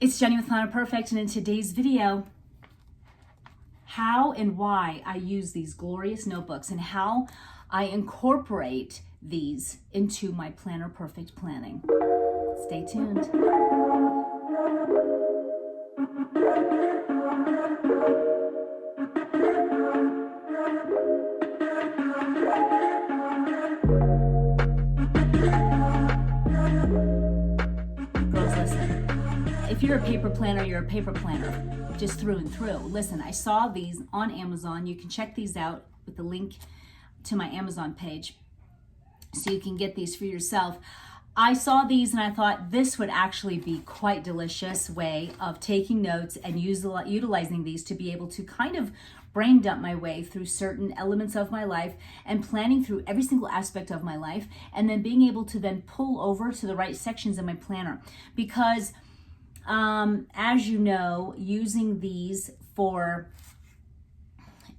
It's Jenny with Planner Perfect, and in today's video, how and why I use these glorious notebooks and how I incorporate these into my Planner Perfect planning. Stay tuned. Girls, listen. If you're a paper planner, you're a paper planner, just through and through. Listen, I saw these on Amazon. You can check these out with the link to my Amazon page so you can get these for yourself. I saw these and I thought this would actually be quite delicious way of taking notes and utilizing these to be able to kind of brain dump my way through certain elements of my life and planning through every single aspect of my life, and then being able to then pull over to the right sections in my planner. Because as you know, using these for,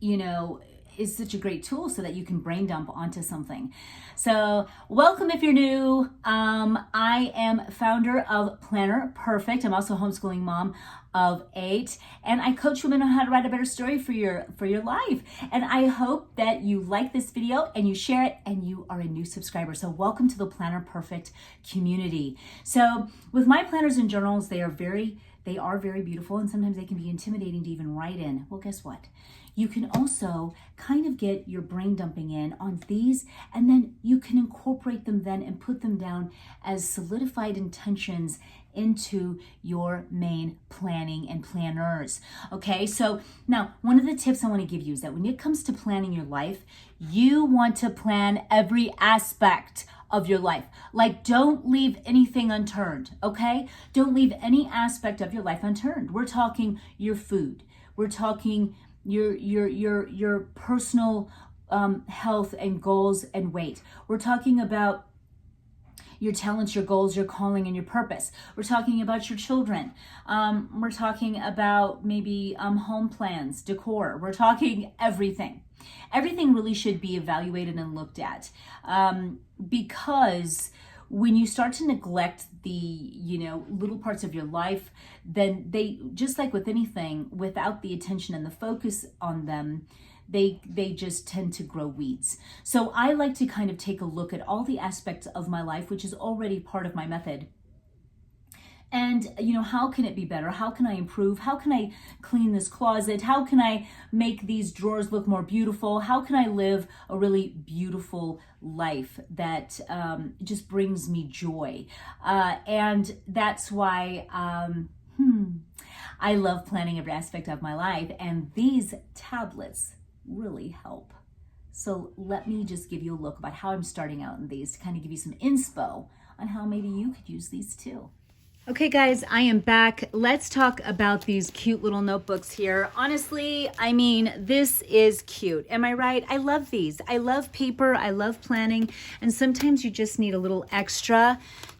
is such a great tool so that you can brain dump onto something. So welcome if you're new. I am founder of Planner Perfect. I'm also a homeschooling mom of 8, and I coach women on how to write a better story for your life. And I hope that you like this video and you share it and you are a new subscriber. So welcome to the Planner Perfect community. So with my planners and journals, they are very beautiful, and sometimes they can be intimidating to even write in. Well, guess what? You can also kind of get your brain dumping in on these, and then you can incorporate them then and put them down as solidified intentions into your main planning and planners. Okay, so now one of the tips I want to give you is that when it comes to planning your life, you want to plan every aspect of your life. Like, don't leave anything unturned, okay? Don't leave any aspect of your life unturned. We're talking your food. We're talking your personal health and goals and weight. We're talking about your talents, your goals, your calling, and your purpose. We're talking about your children. We're talking about maybe home plans, decor. We're talking everything. Everything really should be evaluated and looked at, because when you start to neglect the little parts of your life, then they, just like with anything, without the attention and the focus on them, they just tend to grow weeds. So I like to kind of take a look at all the aspects of my life, which is already part of my method. And, how can it be better? How can I improve? How can I clean this closet? How can I make these drawers look more beautiful? How can I live a really beautiful life that just brings me joy? And that's why I love planning every aspect of my life. And these tablets really help. So let me just give you a look about how I'm starting out in these to kind of give you some inspo on how maybe you could use these too. Okay guys, I am back. Let's talk about these cute little notebooks here. Honestly, I mean, this is cute. Am I right? I love these. I love paper. I love planning. And sometimes you just need a little extra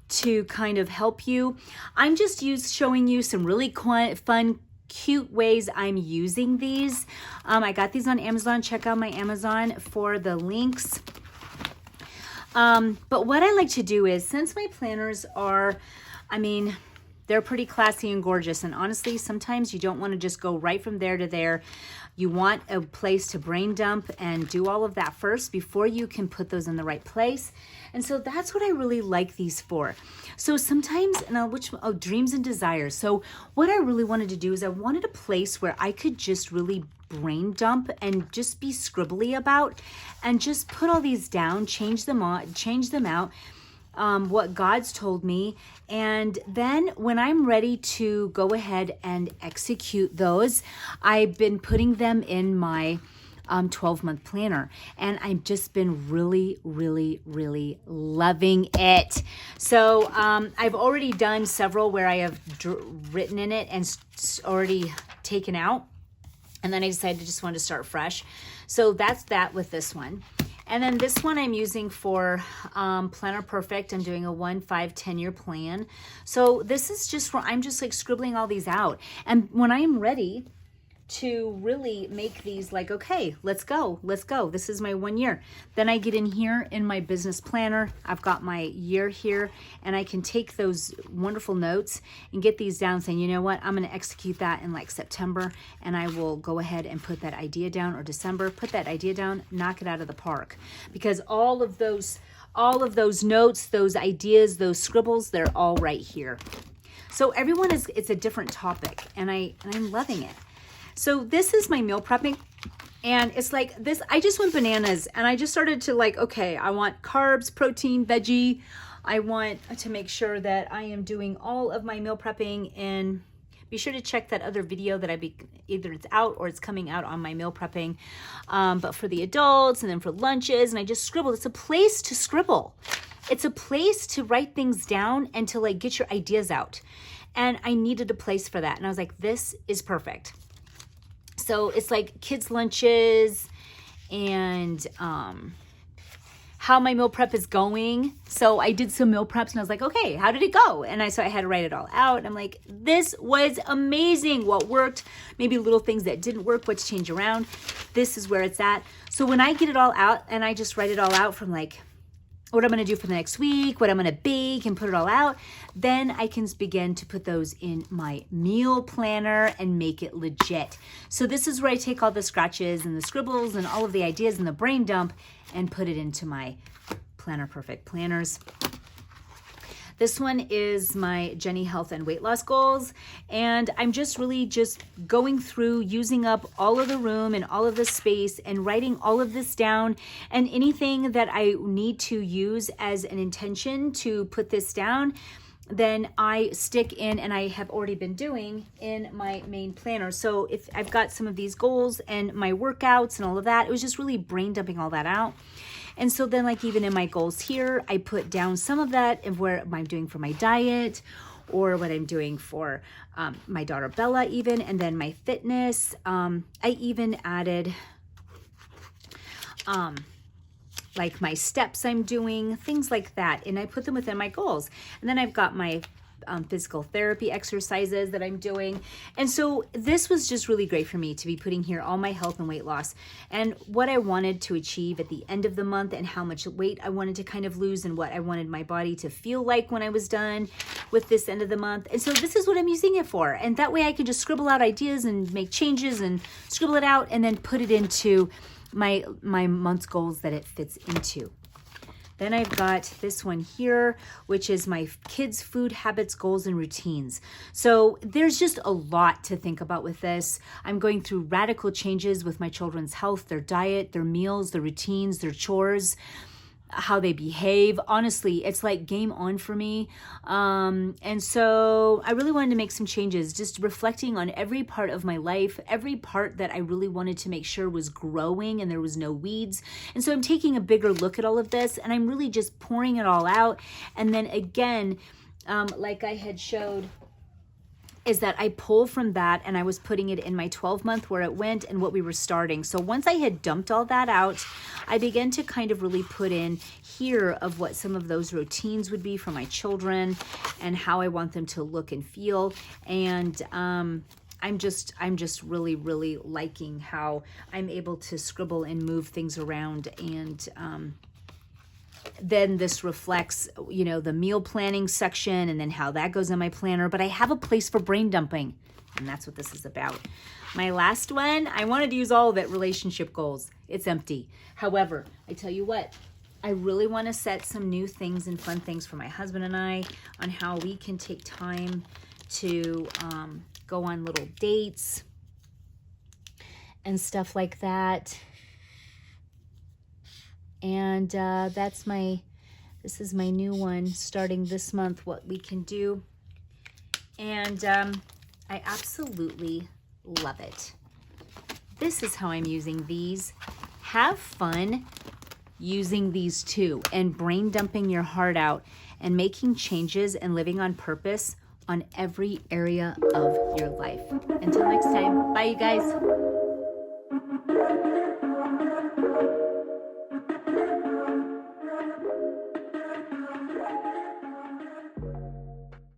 to kind of help you. I'm just showing you some really fun, cute ways I'm using these. I got these on Amazon. Check out my Amazon for the links. But what I like to do is, since my planners are, they're pretty classy and gorgeous. And honestly, sometimes you don't want to just go right from there to there. You want a place to brain dump and do all of that first before you can put those in the right place. And so that's what I really like these for. So sometimes, dreams and desires. So what I really wanted to do is I wanted a place where I could just really brain dump and just be scribbly about and just put all these down, change them out, what God's told me. And then when I'm ready to go ahead and execute those, I've been putting them in my 12-month planner, and I've just been really, really, really loving it. So I've already done several where I have written in it and already taken out, and then I decided I just wanted to start fresh. So that's that with this one. And then this one I'm using for Planner Perfect. I'm doing a 1, 5, 10-year plan. So this is just where I'm just like scribbling all these out. And when I'm ready to really make these like, okay, let's go. This is my 1 year. Then I get in here in my business planner. I've got my year here, and I can take those wonderful notes and get these down saying, you know what, I'm going to execute that in like September, and I will go ahead and put that idea down, or December, put that idea down, knock it out of the park. Because all of those notes, those ideas, those scribbles, they're all right here. So everyone it's a different topic, and I'm loving it. So this is my meal prepping, and it's like this, I just went bananas, and I just started to like, okay, I want carbs, protein, veggie. I want to make sure that I am doing all of my meal prepping, and be sure to check that other video that either it's out or it's coming out on my meal prepping, but for the adults and then for lunches, and I just scribbled. It's a place to scribble. It's a place to write things down and to like get your ideas out. And I needed a place for that. And I was like, this is perfect. So it's like kids' lunches and how my meal prep is going. So I did some meal preps and I was like, okay, how did it go? And so I had to write it all out. And I'm like, this was amazing. What worked, maybe little things that didn't work, what to change around. This is where it's at. So when I get it all out and I just write it all out from like what I'm going to do for the next week, what I'm going to bake, and put it all out, then I can begin to put those in my meal planner and make it legit. So this is where I take all the scratches and the scribbles and all of the ideas and the brain dump and put it into my Planner Perfect planners. This one is my Jenny health and weight loss goals. And I'm just really just going through, using up all of the room and all of the space and writing all of this down, and anything that I need to use as an intention to put this down, then I stick in, and I have already been doing in my main planner. So if I've got some of these goals and my workouts and all of that, it was just really brain dumping all that out. And so then like even in my goals here, I put down some of that of where I'm doing for my diet, or what I'm doing for my daughter Bella even, and then my fitness. I even added like my steps I'm doing, things like that. And I put them within my goals. And then I've got my physical therapy exercises that I'm doing. And so this was just really great for me to be putting here all my health and weight loss and what I wanted to achieve at the end of the month, and how much weight I wanted to kind of lose, and what I wanted my body to feel like when I was done with this end of the month. And so this is what I'm using it for. And that way I can just scribble out ideas and make changes and scribble it out, and then put it into my month's goals that it fits into. Then I've got this one here, which is my kids' food habits, goals, and routines. So there's just a lot to think about with this. I'm going through radical changes with my children's health, their diet, their meals, their routines, their chores, how they behave. Honestly, it's like game on for me. And so I really wanted to make some changes, just reflecting on every part of my life, every part that I really wanted to make sure was growing and there was no weeds. And so I'm taking a bigger look at all of this, and I'm really just pouring it all out. And then again, like I had showed, is that I pull from that, and I was putting it in my 12-month where it went and what we were starting. So once I had dumped all that out, I began to kind of really put in here of what some of those routines would be for my children and how I want them to look and feel. And I'm just really, really liking how I'm able to scribble and move things around. And then this reflects, you know, the meal planning section, and then how that goes in my planner. But I have a place for brain dumping, and that's what this is about. My last one, I wanted to use all of it, relationship goals. It's empty. However, I tell you what, I really want to set some new things and fun things for my husband and I on how we can take time to go on little dates and stuff like that. And this is my new one starting this month, what we can do. And I absolutely love it. This is how I'm using these. Have fun using these too, and brain dumping your heart out and making changes and living on purpose on every area of your life. Until next time, bye you guys.